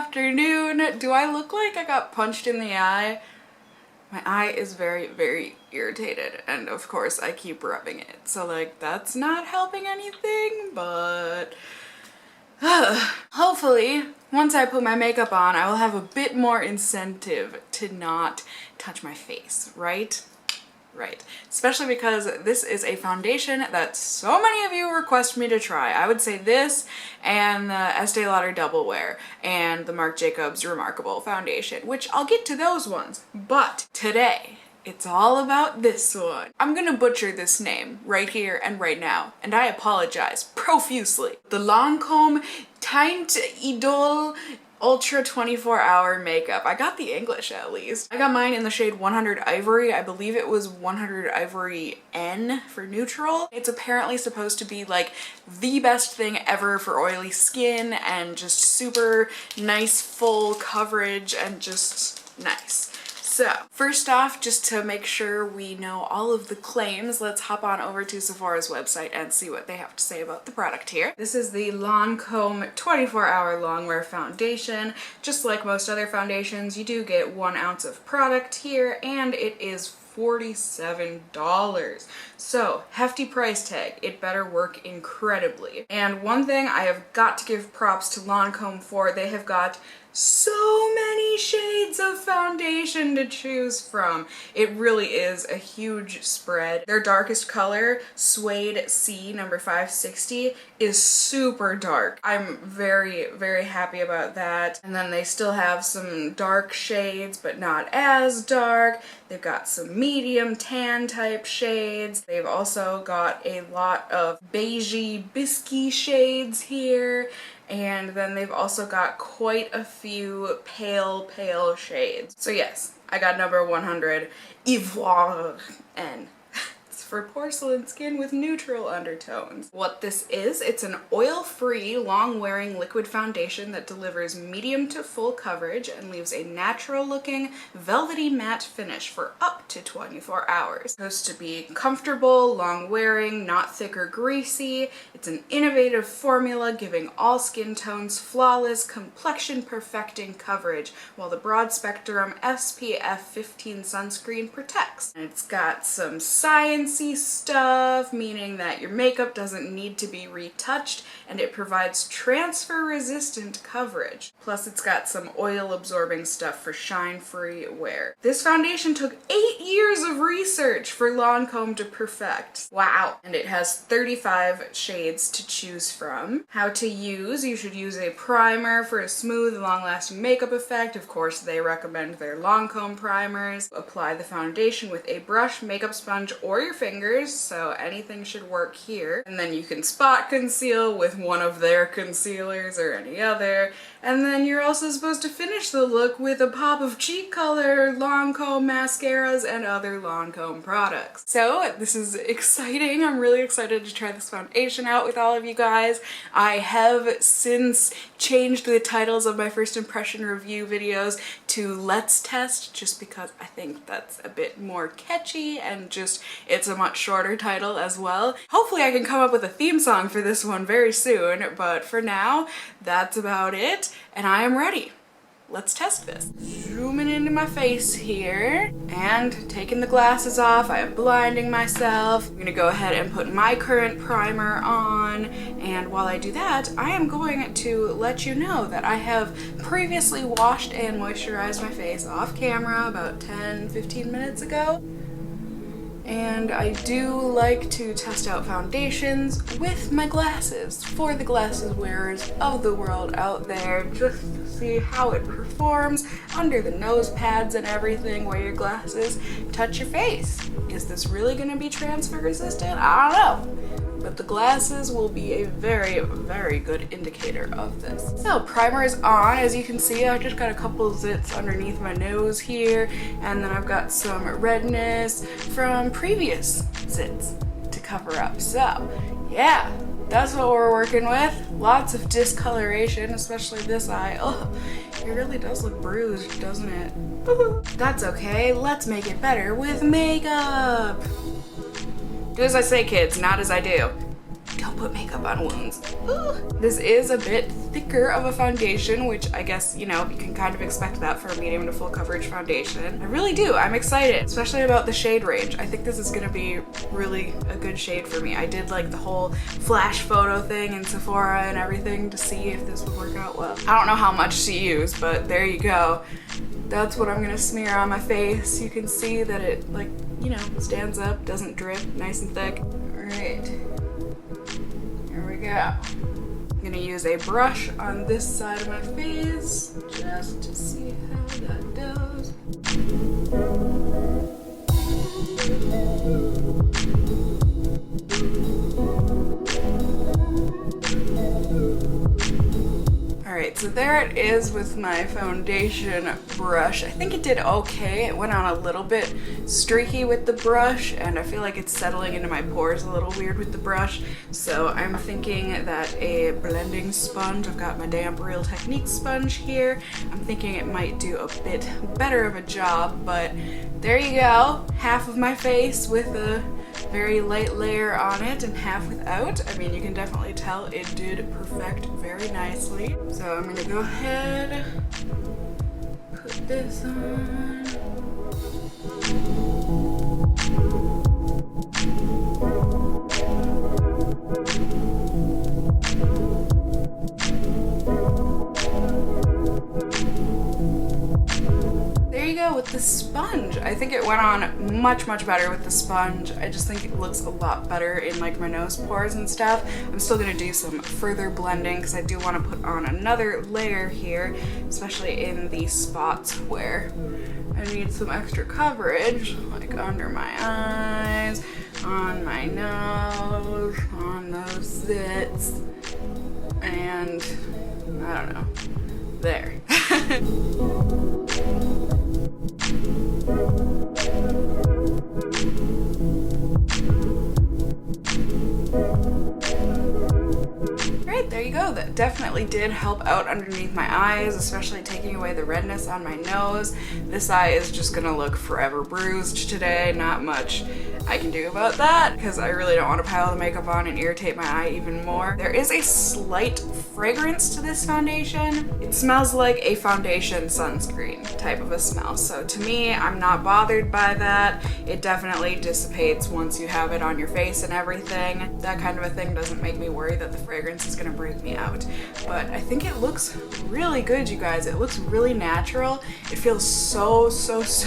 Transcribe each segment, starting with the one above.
afternoon. Do I look like I got punched in the eye? My eye is very, very irritated, and of course I keep rubbing it. So like, that's not helping anything, but hopefully once I put my makeup on, I will have a bit more incentive to not touch my face, right? Right. Especially because this is a foundation that so many of you request me to try. I would say this and the Estee Lauder Double Wear and the Marc Jacobs Remarkable Foundation, which I'll get to those ones. But today, it's all about this one. I'm gonna butcher this name right here and right now, and I apologize profusely. The Lancome Teint Idole Ultra 24-hour makeup. I got the English at least. I got mine in the shade 100 Ivory. I believe it was 100 Ivory N for neutral. It's apparently supposed to be like the best thing ever for oily skin and just super nice full coverage and just nice. So first off, just to make sure we know all of the claims, let's hop on over to Sephora's website and see what they have to say about the product here. This is the Lancome 24-hour longwear foundation. Just like most other foundations, you do get 1 ounce of product here, and it is $47. So hefty price tag. It better work incredibly. And one thing I have got to give props to Lancome for, they have got so many shades of foundation to choose from. It really is a huge spread. Their darkest color, Suede C number 560, is super dark. I'm very, very happy about that. And then they still have some dark shades, but not as dark. They've got some medium tan type shades. They've also got a lot of beigey, biscuity shades here. And then they've also got quite a few pale shades. So yes, I got number 100 Ivoire N. It's for porcelain skin with neutral undertones. What this is, it's an oil-free, long-wearing liquid foundation that delivers medium to full coverage and leaves a natural-looking, velvety matte finish for up to 24 hours. It's supposed to be comfortable, long-wearing, not thick or greasy. It's an innovative formula giving all skin tones flawless, complexion-perfecting coverage, while the broad-spectrum SPF 15 sunscreen protects. And it's got some sciencey stuff, meaning that your makeup doesn't need to be retouched, and it provides transfer-resistant coverage. Plus, it's got some oil-absorbing stuff for shine-free wear. This foundation took 8 years of research for Lancome to perfect. Wow. And it has 35 shades to choose from. How to use: you should use a primer for a smooth, long-lasting makeup effect. Of course, they recommend their Lancome primers. Apply the foundation with a brush, makeup sponge, or your fingers, so anything should work here. And then you can spot conceal with one of their concealers or any other. And then you're also supposed to finish the look with a pop of cheek color, Lancome mascaras, and other Lancome products. So this is exciting. I'm really excited to try this foundation out with all of you guys. I have since changed the titles of my first impression review videos to Let's Test, just because I think that's a bit more catchy and just it's a much shorter title as well. Hopefully I can come up with a theme song for this one very soon, but for now, that's about it. And I am ready. Let's test this. Zooming into my face here and taking the glasses off. I am blinding myself. I'm gonna go ahead and put my current primer on, and while I do that, I am going to let you know that I have previously washed and moisturized my face off camera about 10-15 minutes ago. And I do like to test out foundations with my glasses for the glasses wearers of the world out there, just to see how it performs under the nose pads and everything where your glasses touch your face. Is this really going to be transfer resistant? I don't know. But the glasses will be a very, very good indicator of this. So primer is on. As you can see, I've just got a couple zits underneath my nose here, and then I've got some redness from previous zits to cover up. So yeah, that's what we're working with. Lots of discoloration, especially this eye. Oh, it really does look bruised, doesn't it? That's okay. Let's make it better with makeup. Do as I say, kids, not as I do. Don't put makeup on wounds. Ooh. This is a bit thicker of a foundation, which I guess, you know, you can kind of expect that for a medium to full coverage foundation. I really do. I'm excited, especially about the shade range. I think this is gonna be really a good shade for me. I did like the whole flash photo thing in Sephora and everything to see if this would work out well. I don't know how much to use, but there you go. That's what I'm gonna smear on my face. You can see that it, like, you know, stands up, doesn't drip, nice and thick. All right, here we go. I'm gonna use a brush on this side of my face just to see how that does. Alright, so there it is with my foundation brush. I think it did okay. It went on a little bit streaky with the brush, and I feel like it's settling into my pores a little weird with the brush. So I'm thinking that a blending sponge, I've got my damp Real Techniques sponge here, I'm thinking it might do a bit better of a job, but there you go. Half of my face with a very light layer on it and half without. I mean, you can definitely tell it did perfect very nicely. So I'm gonna go ahead, put this on. There you go with the sponge. I think it went on much better with the sponge. I just think it looks a lot better in like my nose pores and stuff. I'm still gonna do some further blending because I do want to put on another layer here, especially in the spots where I need some extra coverage, like under my eyes, on my nose, on those zits, and I don't know, there. Right, there you go. That definitely did help out underneath my eyes, especially taking away the redness on my nose. This eye is just gonna look forever bruised today. Not much I can do about that because I really don't want to pile the makeup on and irritate my eye even more. There is a slight fragrance to this foundation. It smells like a foundation sunscreen type of a smell. So to me, I'm not bothered by that. It definitely dissipates once you have it on your face and everything. That kind of a thing doesn't make me worry that the fragrance is gonna break me out. But I think it looks really good, you guys. It looks really natural. It feels so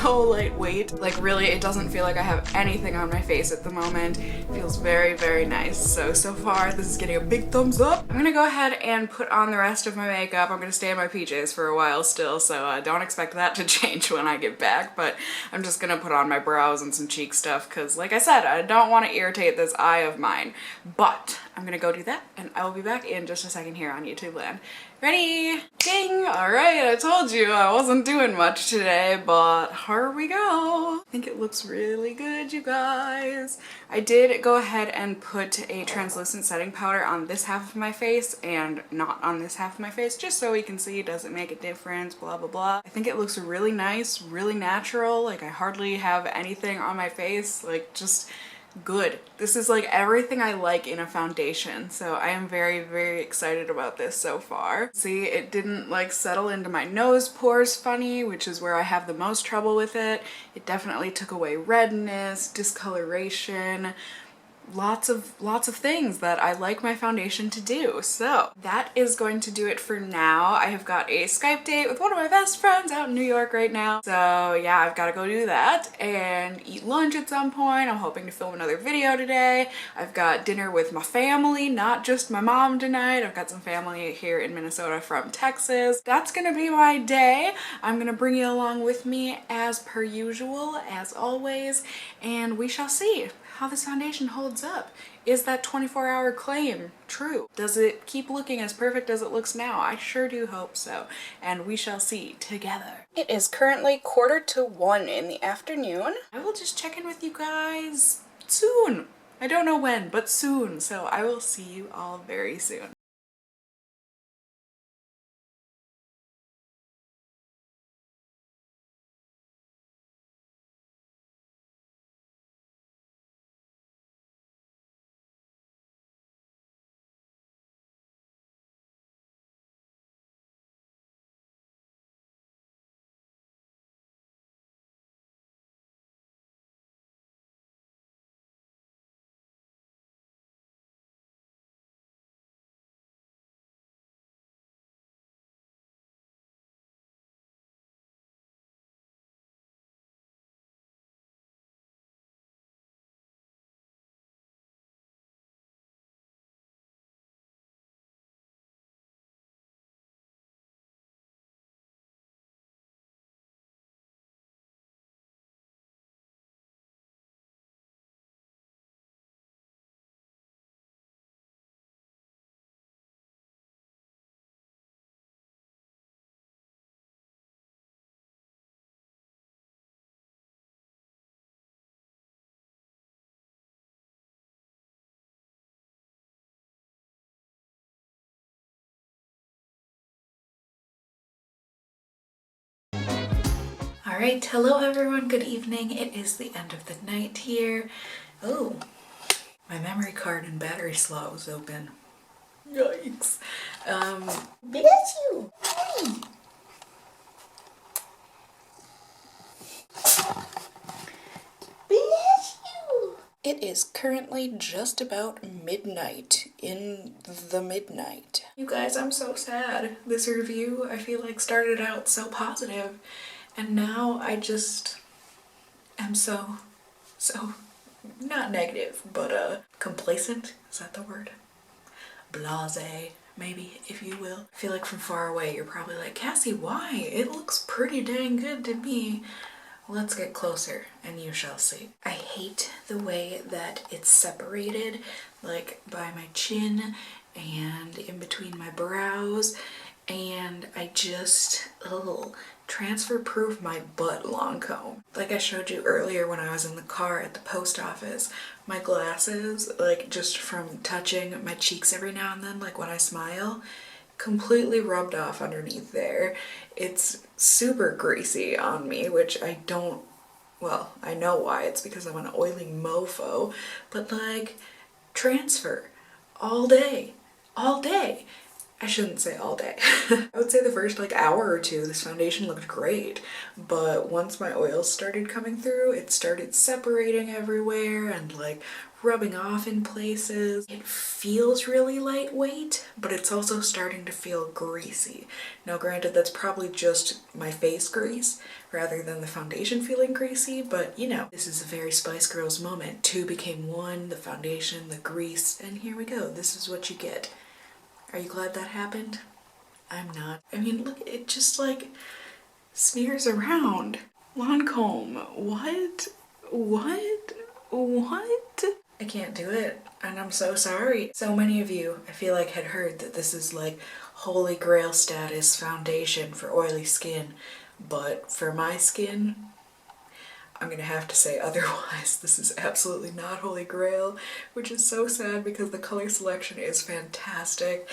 lightweight. Like really, it doesn't feel like I have anything on my face at the moment. It feels very nice. So far this is getting a big thumbs up. I'm gonna go ahead and put on the rest of my makeup. I'm gonna stay in my PJs for a while still, so don't expect that to change when I get back, but I'm just gonna put on my brows and some cheek stuff because like I said, I don't want to irritate this eye of mine, but I'm gonna go do that and I will be back in just a second here on YouTube land. Ready? Ding! Alright, I told you I wasn't doing much today, but here we go. I think it looks really good, you guys. I did go ahead and put a translucent setting powder on this half of my face and not on this half of my face, just so we can see does it make a difference, blah blah blah. I think it looks really nice, really natural. Like I hardly have anything on my face, like just good. This is like everything I like in a foundation, so I am very excited about this so far. See, it didn't like settle into my nose pores funny, which is where I have the most trouble with it. It definitely took away redness, discoloration, lots of things that I like my foundation to do. So that is going to do it for now. I have got a Skype date with one of my best friends out in New York right now. So yeah, I've got to go do that and eat lunch at some point. I'm hoping to film another video today. I've got dinner with my family, not just my mom tonight. I've got some family here in Minnesota from Texas. That's gonna be my day. I'm gonna bring you along with me as per usual, as always, and we shall see how this foundation holds up. Is that 24-hour claim true? Does it keep looking as perfect as it looks now? I sure do hope so, and we shall see together. It is currently 1:45 in the afternoon. I will just check in with you guys soon. I don't know when, but soon, so I will see you all very soon. Alright, hello everyone, good evening. It is the end of the night here. Oh, my memory card and battery slot was open. Yikes. Bless you! Bless you! It is currently just about midnight in the midnight. You guys, I'm so sad. This review, I feel like, started out so positive, and now I just am so not negative, but complacent, is that the word? Blasé, maybe, if you will. I feel like from far away you're probably like, Cassie, why? It looks pretty dang good to me. Let's get closer and you shall see. I hate the way that it's separated, like by my chin and in between my brows, and I just, transfer proof my butt Lancome. Like I showed you earlier when I was in the car at the post office, my glasses, like just from touching my cheeks every now and then, like when I smile, completely rubbed off underneath there. It's super greasy on me, which I don't, well, I know why. It's because I'm an oily mofo, but like, transfer all day, all day. I shouldn't say all day. I would say the first like hour or two this foundation looked great, but once my oils started coming through, it started separating everywhere and like rubbing off in places. It feels really lightweight, but it's also starting to feel greasy. Now granted, that's probably just my face grease rather than the foundation feeling greasy, but you know, this is a very Spice Girls moment. Two became one, the foundation, the grease, and here we go. This is what you get. Are you glad that happened? I'm not. I mean, look, it just like smears around. Lancome, what? What? What? I can't do it, and I'm so sorry. So many of you, I feel like, had heard that this is like holy grail status foundation for oily skin, but for my skin, I'm gonna have to say otherwise. This is absolutely not holy grail, which is so sad because the color selection is fantastic,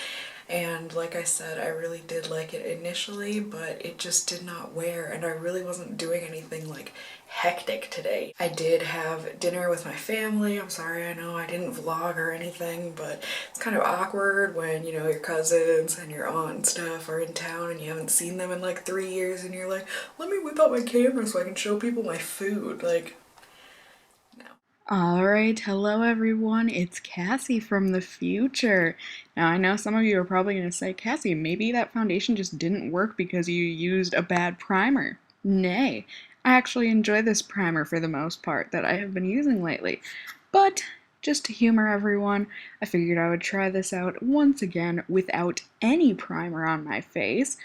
and like I said, I really did like it initially, but it just did not wear, and I really wasn't doing anything like hectic today. I did have dinner with my family. I'm sorry, I know I didn't vlog or anything, but it's kind of awkward when, you know, your cousins and your aunt and stuff are in town and you haven't seen them in like 3 years and you're like, let me whip out my camera so I can show people my food. Like, no. Alright, hello everyone, it's Cassie from the future. Now I know some of you are probably going to say, Cassie, maybe that foundation just didn't work because you used a bad primer. Nay, I actually enjoy this primer for the most part that I have been using lately, but just to humor everyone, I figured I would try this out once again without any primer on my face.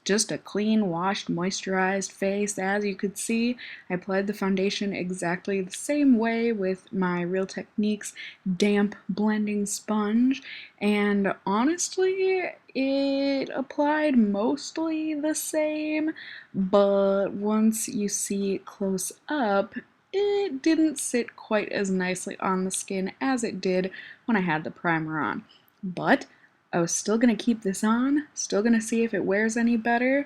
Just a clean, washed, moisturized face. As you could see, I applied the foundation exactly the same way with my Real Techniques damp blending sponge, and honestly, it applied mostly the same, but once you see it close up, it didn't sit quite as nicely on the skin as it did when I had the primer on. But I was still gonna keep this on, still gonna see if it wears any better,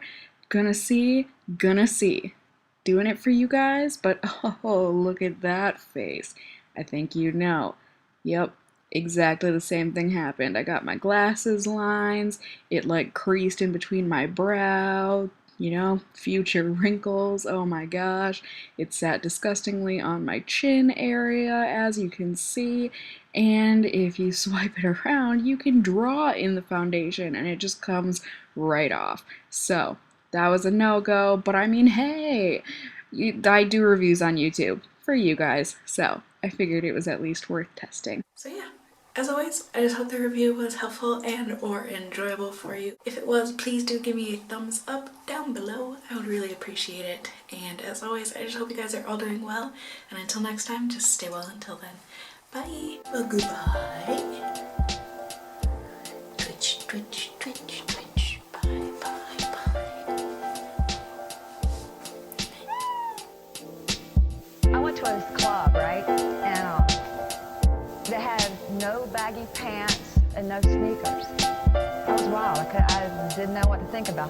gonna see. Doing it for you guys, but oh, look at that face. I think you know. Yep, exactly the same thing happened. I got my glasses lines, it like creased in between my brow, you know, future wrinkles, oh my gosh. It sat disgustingly on my chin area, as you can see, and if you swipe it around, you can draw in the foundation and it just comes right off. So, that was a no-go, but I mean, hey, I do reviews on YouTube for you guys, so I figured it was at least worth testing. So yeah. As always, I just hope the review was helpful and or enjoyable for you. If it was, please do give me a thumbs up down below. I would really appreciate it. And as always, I just hope you guys are all doing well. And until next time, just stay well until then. Bye. Well, goodbye. Twitch, twitch, twitch, twitch. Bye, bye, bye. I went to a club, right? And they had no baggy pants and no sneakers. That was wild. I didn't know what to think about that.